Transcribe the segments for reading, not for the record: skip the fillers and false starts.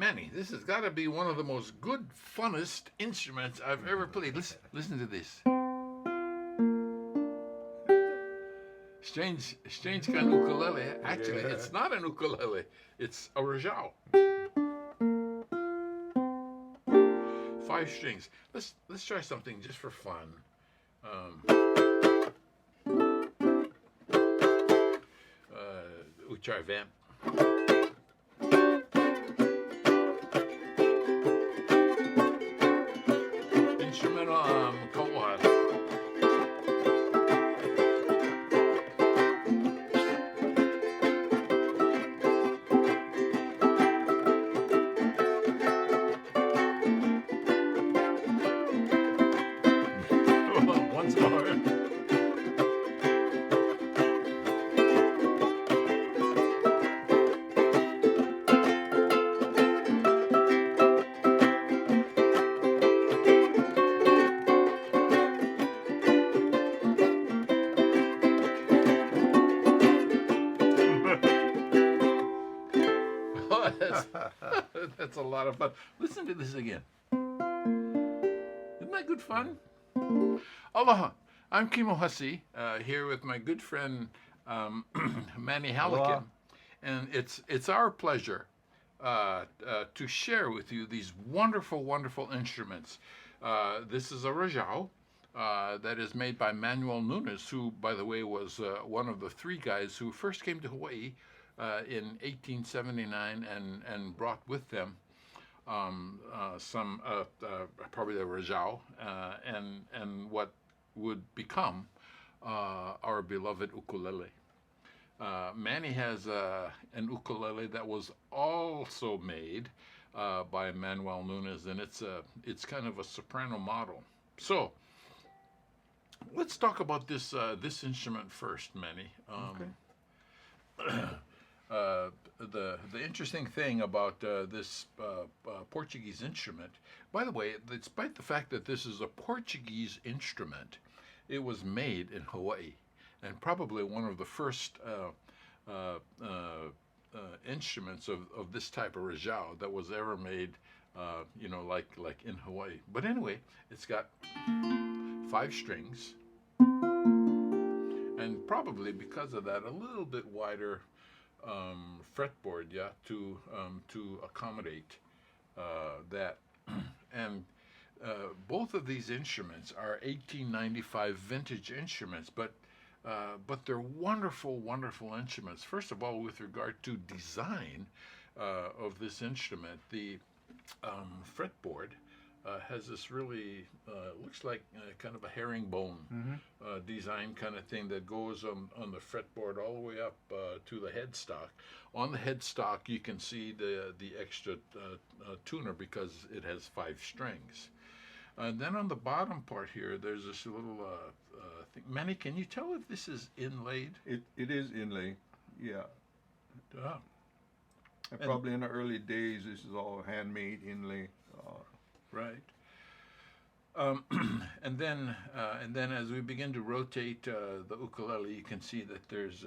Manny, this has got to be one of the most good, funnest instruments I've ever played. Listen to this. Strange kind of ukulele. Actually, it's not an ukulele. It's a Rajao. 5 strings. Let's try something just for fun. We try vamp. Instrumental co-op. Once more. That's a lot of fun. Listen to this again. Isn't that good fun? Aloha. I'm Kimo Hussey, here with my good friend Manny Halican, and it's our pleasure to share with you these wonderful, wonderful instruments. This is a Rajao that is made by Manuel Nunes, who, by the way, was one of the 3 guys who first came to Hawaii in 1879 and brought with them some probably the Rajao and what would become our beloved ukulele. Manny has an ukulele that was also made by Manuel Nunes, and it's kind of a soprano model. So let's talk about this instrument first, Manny. Okay. The interesting thing about this Portuguese instrument, by the way, despite the fact that this is a Portuguese instrument, it was made in Hawaii, and probably one of the first instruments of this type of Rajao that was ever made, like in Hawaii. But anyway, it's got 5 strings, and probably because of that, a little bit wider fretboard, to accommodate that. And both of these instruments are 1895 vintage instruments, but they're wonderful, wonderful instruments. First of all, with regard to design of this instrument, the fretboard has this really looks like kind of a herringbone design kind of thing that goes on the fretboard all the way up to the headstock. On the headstock, you can see the extra tuner because it has 5 strings. And then on the bottom part here, there's this little thing. Manny, can you tell if this is inlaid? It is inlay, yeah. And And- probably in the early days, this is all handmade inlay. Right. And then as we begin to rotate the ukulele, you can see that there's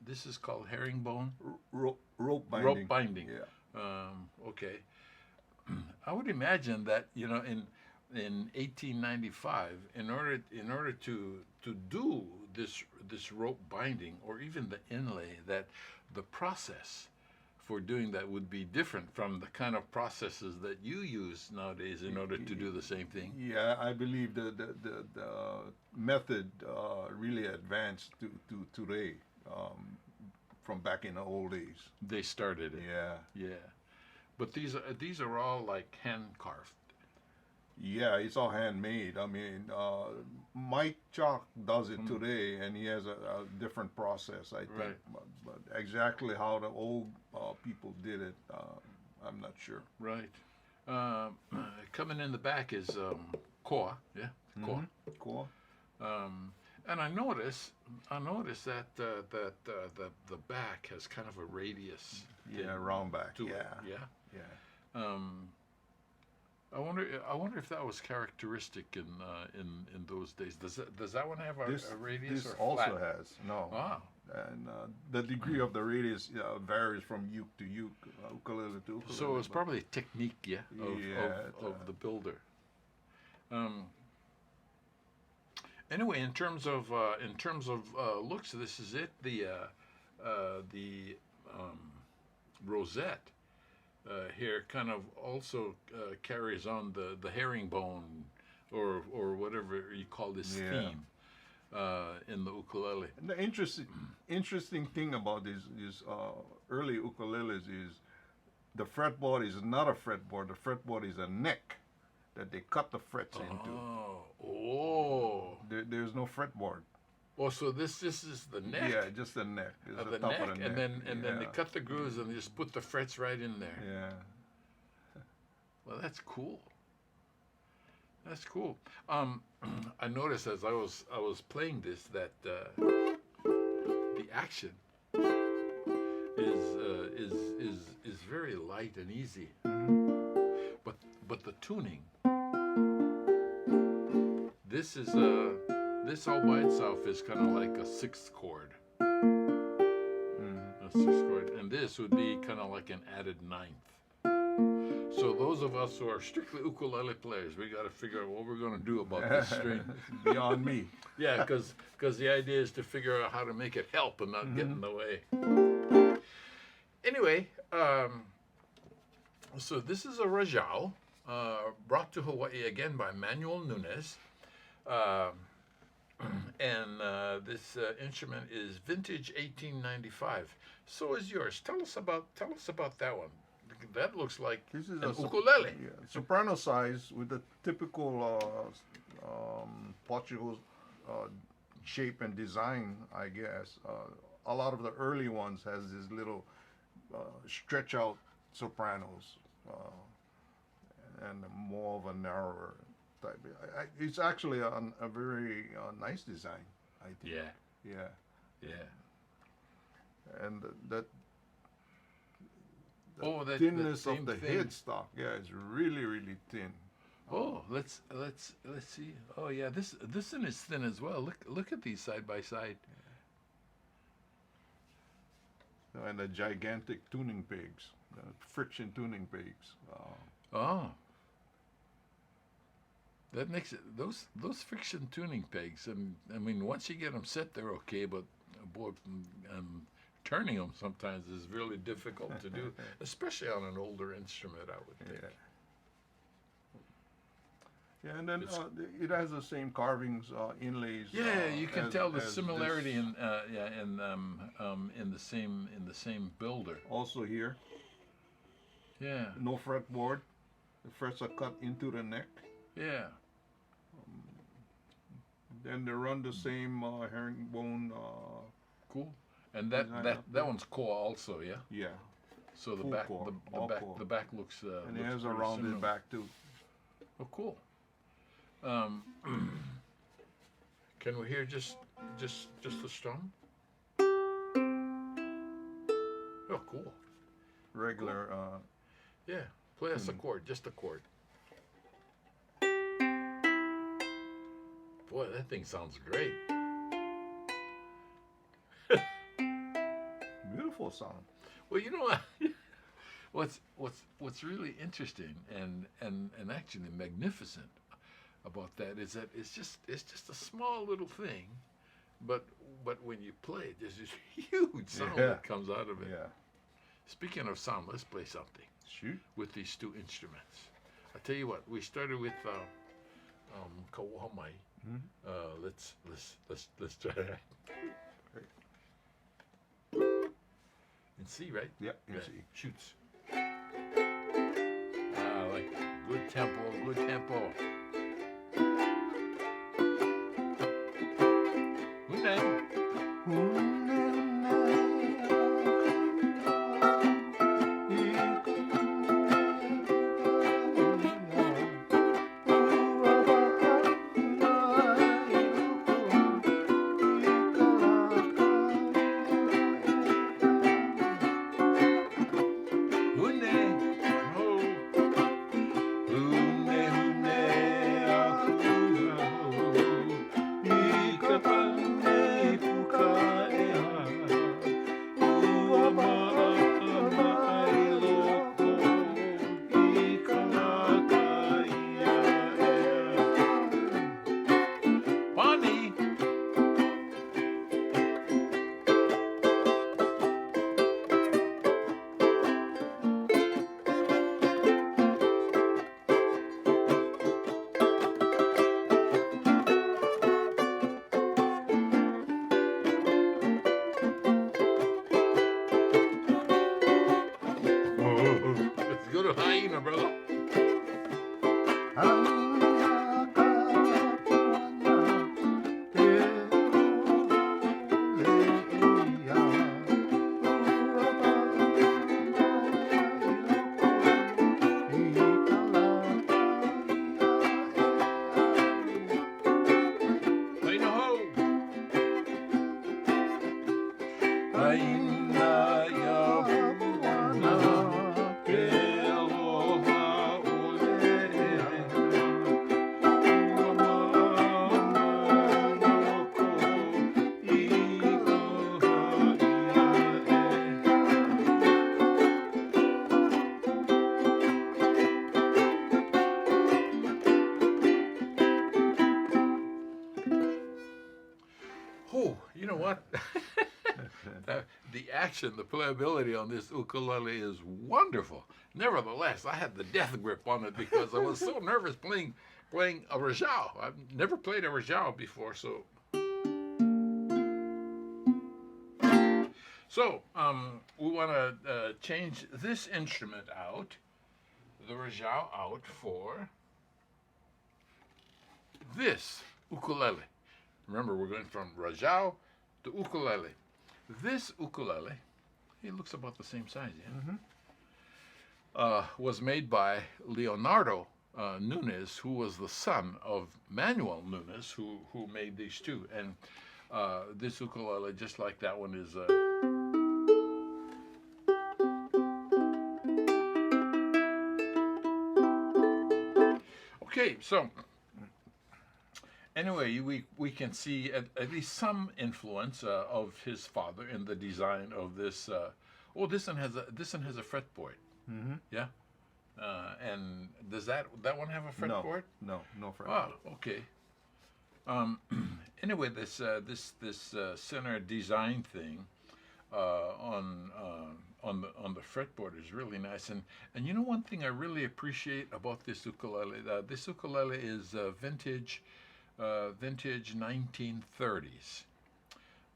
this is called herringbone. Rope binding. Rope binding. Yeah. Okay. I would imagine that in 1895, in order to do this rope binding or even the inlay, that the process for doing that would be different from the kind of processes that you use nowadays in order to do the same thing. Yeah, I believe the method really advanced to today, from back in the old days. They started it. Yeah. But these are all like hand carved. Yeah, it's all handmade. I mean, Mike Chalk does it today, and he has a different process, I think. Right. But exactly how the old people did it, I'm not sure. Right. Coming in the back is koa. Yeah, koa. Cool. And I notice that the back has kind of a radius. Yeah, round back. To Yeah. it. Yeah. I wonder if that was characteristic in those days. Does that one have a radius This or also flat? has no. Wow. and the degree of the radius varies from uke to uke, ukulele to ukulele. So it's but- probably a technique, yeah, Yeah, of the builder. Anyway, in terms of looks, this is it. The rosette here kind of also carries on the herringbone or whatever you call this Yeah. theme in the ukulele. And the interesting thing about these early ukuleles is the fretboard is not a fretboard. The fretboard is a neck that they cut the frets into. Oh. There's no fretboard. Oh, so this is the neck. Yeah, just the neck. It's Of the the top neck, of the neck. and then they Yeah. cut the grooves and just put the frets right in there. Yeah. Well, that's cool. That's cool. I noticed as I was playing this that the action is very light and easy, but the tuning. This is this all by itself is kind of like a sixth chord. A sixth chord, and this would be kind of like an added ninth. So those of us who are strictly ukulele players, we got to figure out what we're going to do about this string. Beyond me. Yeah, because the idea is to figure out how to make it help and not get in the way. Anyway, so this is a Rajao, brought to Hawaii again by Manuel Nunes. And this instrument is vintage 1895. So is yours. Tell us about that one. That looks like This is an a ukulele. soprano size with the typical Portugal shape and design, I guess. A lot of the early ones has this little stretch out sopranos and more of a narrower type. It's actually a very nice design, I think. Yeah, Yeah. yeah. And that That thinness same of the thing. headstock, yeah, it's really, really thin. Oh, let's see. Oh yeah, this one is thin as well. Look at these side by side. And the gigantic tuning pegs, friction tuning pegs. Oh, that makes it those friction tuning pegs. I mean, once you get them set, they're okay. But boy, turning them sometimes is really difficult to do, especially on an older instrument, I would think. Yeah, and then It's- it has the same carvings, inlays. Yeah, you can tell the as similarity this. in the same builder. Also here, Yeah, no fretboard. The frets are cut into the neck. yeah. Then they run the same herringbone. Cool. And that Design that up that there. one's core also, yeah. Yeah, So the Full back core, the all back core. the back looks and it looks has a pretty rounded similar. back too. Oh, cool. Can we hear just the strum? Oh, cool. Regular. Yeah. Play us a chord, just a chord. Boy, that thing sounds great. Beautiful sound. Well, you know what? What's really interesting and actually magnificent about that is that it's just a small little thing, but when you play it, there's this huge sound Yeah. that comes out of it. Yeah. Speaking Speaking of sound, let's play something Shoot. with these two instruments. I tell you what, we started with Kawamai. Let's try that. In C, right? Yeah, you Yeah, see. shoots. Like good tempo. Good night. Hune, oh, hune, hune. brother. Ay, no ho! Ay, na, ya, na, ke, aloha, ole, uamana, yoko, oh, you know what? The action, the playability on this ukulele is wonderful. Nevertheless, I had the death grip on it because I was so nervous playing a Rajao. I've never played a Rajao before, so we want to change this instrument out, the Rajao out for this ukulele. Remember, we're going from Rajao to ukulele. This ukulele, it looks about the same size, yeah? Was made by Leonardo Nunes, who was the son of Manuel Nunes, who made these two. And this ukulele, just like that one, is okay. So anyway, we can see at least some influence of his father in the design of this. Oh, this one has a fretboard. Mm-hmm. Yeah. And does that one have a fretboard? No fretboard. Ah, okay. Anyway, this center design thing on the fretboard is really nice. And you know, one thing I really appreciate about this ukulele, this ukulele is vintage 1930s.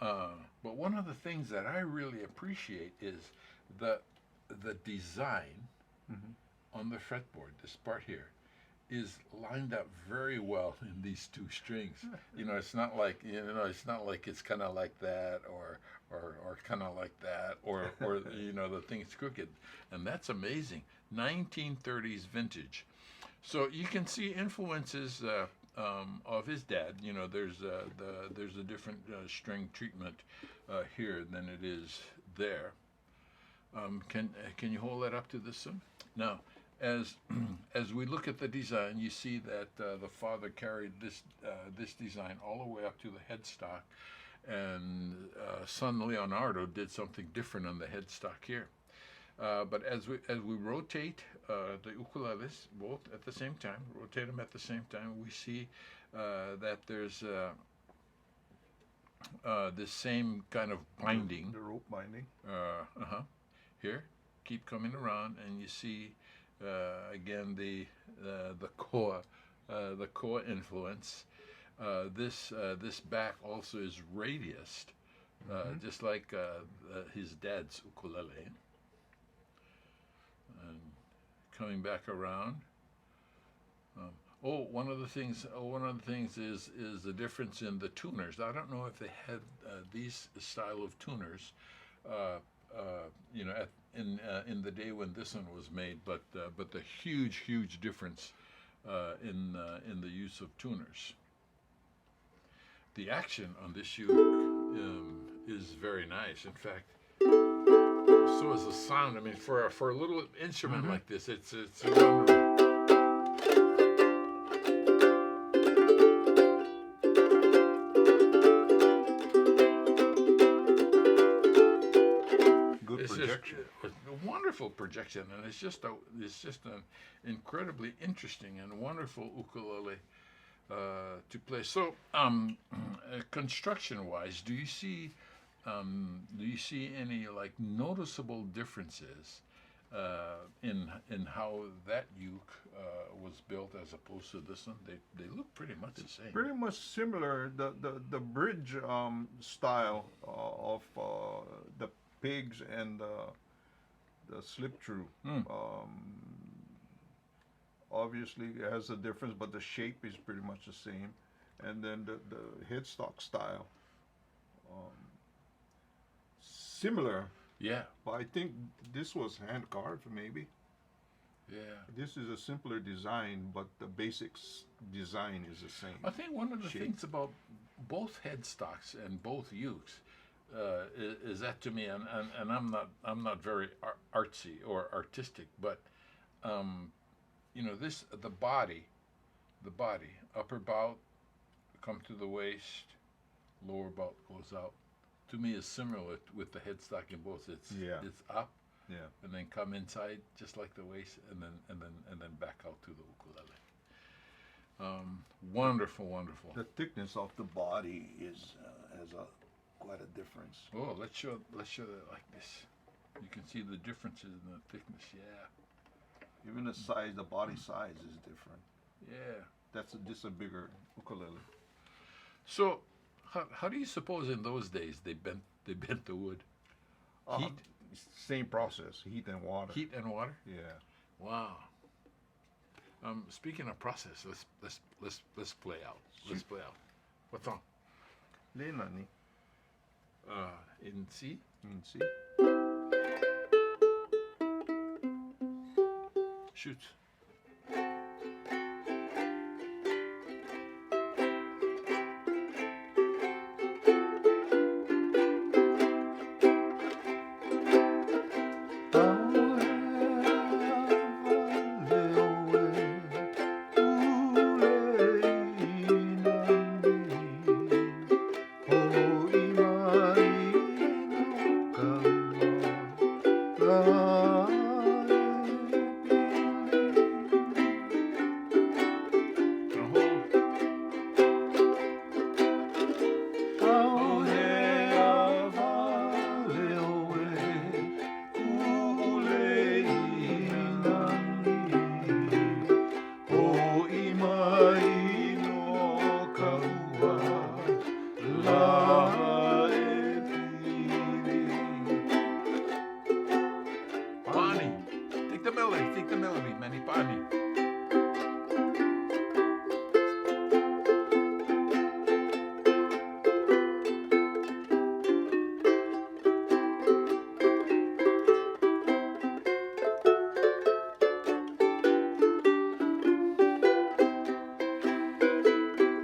But one of the things that I really appreciate is the design on the fretboard. This part here is lined up very well in these two strings. You know, it's not like it's kind of like that or kind of like that or you know, the thing's crooked, and that's amazing. 1930s vintage. So you can see influences of his dad. You know, there's a different string treatment here than it is there. Can you hold that up to this one? Now, as we look at the design, you see that the father carried this design all the way up to the headstock, and son Leonardo did something different on the headstock here. But as we rotate the ukuleles both at the same time, we see that there's this same kind of binding. The rope binding. Here, keep coming around, and you see again the koa influence. This back also is radiused, just like his dad's ukulele. And coming back around. One of the things is the difference in the tuners. I don't know if they had these style of tuners, you know, in the day when this one was made, but the huge difference in the use of tuners. The action on this uke is very nice. In fact, so is the sound. I mean, for a little instrument like this, it's wonderful. Projection. A wonderful projection, and it's just an incredibly interesting and wonderful ukulele to play. So, construction-wise, do you see any like noticeable differences in how that uke was built as opposed to this one? They look pretty much the same. Pretty much similar. The bridge style of the pigs and the slip through. obviously has a difference, but the shape is pretty much the same. And then the headstock style, um, similar, Yeah. but I think this was hand carved maybe. Yeah. This is a simpler design, but the basics design is the same. I think one of the Shape. things about both headstocks and both ukes is that to me, and I'm not very artsy or artistic, but this the body upper bout come to the waist, lower bout goes out. To me, is similar with the headstock in both. It's up Yeah. and then come inside just like the waist, and then back out to the ukulele. Wonderful, wonderful. The thickness of the body is has a quite a difference. Oh, let's show that like this. You can see the differences in the thickness. Yeah, Even the size, the body size is different. yeah. That's just a bigger ukulele. So, how do you suppose in those days they bent the wood? Heat? Same process, heat and water. Heat and water. Yeah. Wow. Speaking of process, let's play out. Let's play out. What song? Leonardo. In C. See? Shoot. Take the melody, Manny Pani.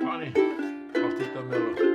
Pani, I'll take the melody.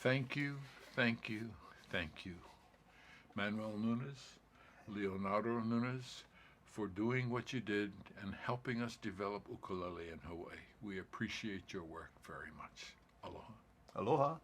Thank you, thank you, thank you, Manuel Nunes, Leonardo Nunes, for doing what you did and helping us develop ukulele in Hawaii. We appreciate your work very much. Aloha. Aloha.